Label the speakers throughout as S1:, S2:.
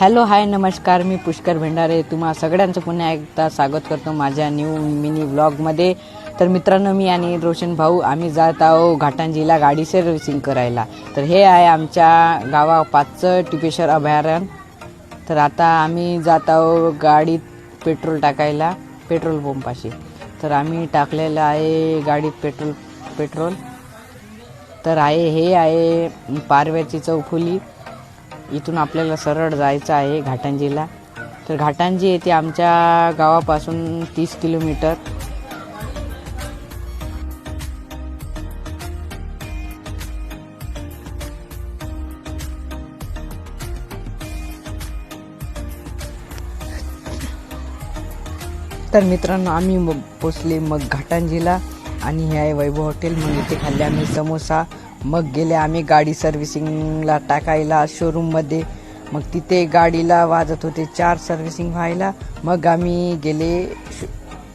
S1: Hello hi नमस्कार, मी पुष्कर भेंडारे तुम्हा सगळ्यांचं पुन्हा एकदा स्वागत करतो माझ्या न्यू मिनी व्लॉगमध्ये। तर मित्रांनो, मी आणि रोशन भाऊ आम्ही जात आहो घाटंजीला गाडी सर्व्हिसिंग करायला। तर हे आहे आमच्या गावापाचचं टिपेश्वर अभयारण्य। तर आता आम्ही जात आहो गाडीत पेट्रोल टाकायला पेट्रोल पंपाशी। तर आम्ही टाकलेलं आहे गाडीत पेट्रोल। तर हे आहे पारव्याची चौफुली। इथून आपल्याला सरळ जायचं आहे घाटंजीला। तर घाटंजी येथे आमच्या गावापासून 30 किलोमीटर। तर मित्रांनो, आम्ही पोचले मग घाटंजीला आणि हे आहे वैभव हॉटेल। मग इथे खाल्ले आम्ही समोसा। मग गेले आम्ही गाडी सर्व्हिसिंगला टाकायला शोरूममध्ये। मग तिथे गाडीला वाजत होते 4 सर्व्हिसिंग व्हायला। मग आम्ही गेले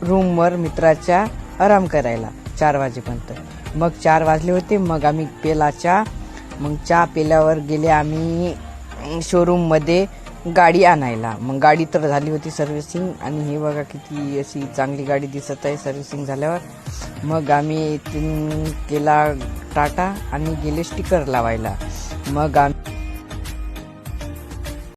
S1: रूमवर मित्राच्या आराम करायला 4 वाजेपर्यंत। मग 4 वाजले होते। मग आम्ही पेला चहा। मग चहा पेल्यावर गेले आम्ही शोरूममध्ये गाडी आणायला। मग गाडी तर झाली होती सर्व्हिसिंग आणि हे बघा किती अशी चांगली गाडी दिसत आहे सर्व्हिसिंग झाल्यावर। मग आम्ही इथून केला टाटा आणि गेले स्टिकर लावायला। मग आम्ही